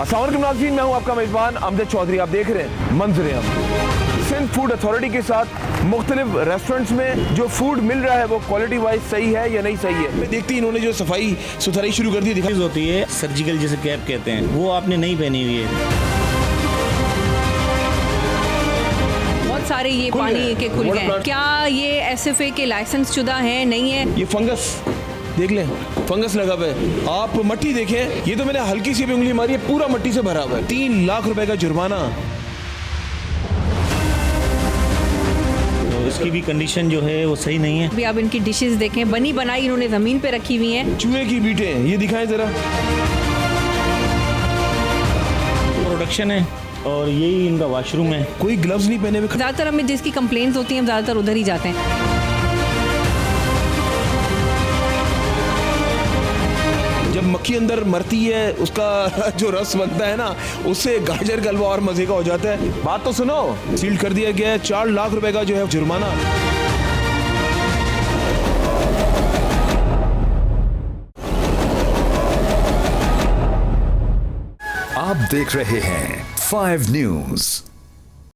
अस्सलाम वालेकुम नाज़रीन, मैं हूं आपका मेज़बान अमजद चौधरी। आप देख रहे हैं मंजरे हम। सिंध फूड अथॉरिटी के साथ मुख्तलिफ रेस्टोरेंट्स में जो फूड मिल रहा है वो क्वालिटी वाइज सही है या नहीं सही है। देखते ही इन्होंने जो सफाई सुथराई शुरू कर दी। चीज़ होती है सर्जिकल जिसे कैप कहते हैं, वो आपने नहीं पहनी हुई है। बहुत सारे ये पानी के खुल गए हैं। क्या ये SFA के लाइसेंस शुदा है, नहीं है? ये फंगस देख लें, फंगस लगा हुआ है। आप मट्टी देखें, ये तो मैंने हल्की सी भी उंगली मारी है, पूरा मट्टी से भरा हुआ है। 3 लाख रुपए का जुर्माना। तो इसकी भी कंडीशन जो है वो सही नहीं है। अभी आप इनकी डिशेस देखें, बनी बनाई इन्होंने ज़मीन पे रखी हुई हैं। चूहे की बीटें, ये दिखाएं जरा। प्रोडक्शन है और यही इनका वॉशरूम है। कोई ग्लव्स नहीं पहने हुए। ज़्यादातर हमें जिसकी कंप्लेंट्स होती हैं, हम ज़्यादातर उधर ही जाते हैं। जब मक्खी अंदर मरती है, उसका जो रस बनता है ना, उससे गाजर का हलवा और मजे का हो जाता है। बात तो सुनो, सील कर दिया गया है 4 लाख रुपए का जो है जुर्माना। आप देख रहे हैं 5 न्यूज़।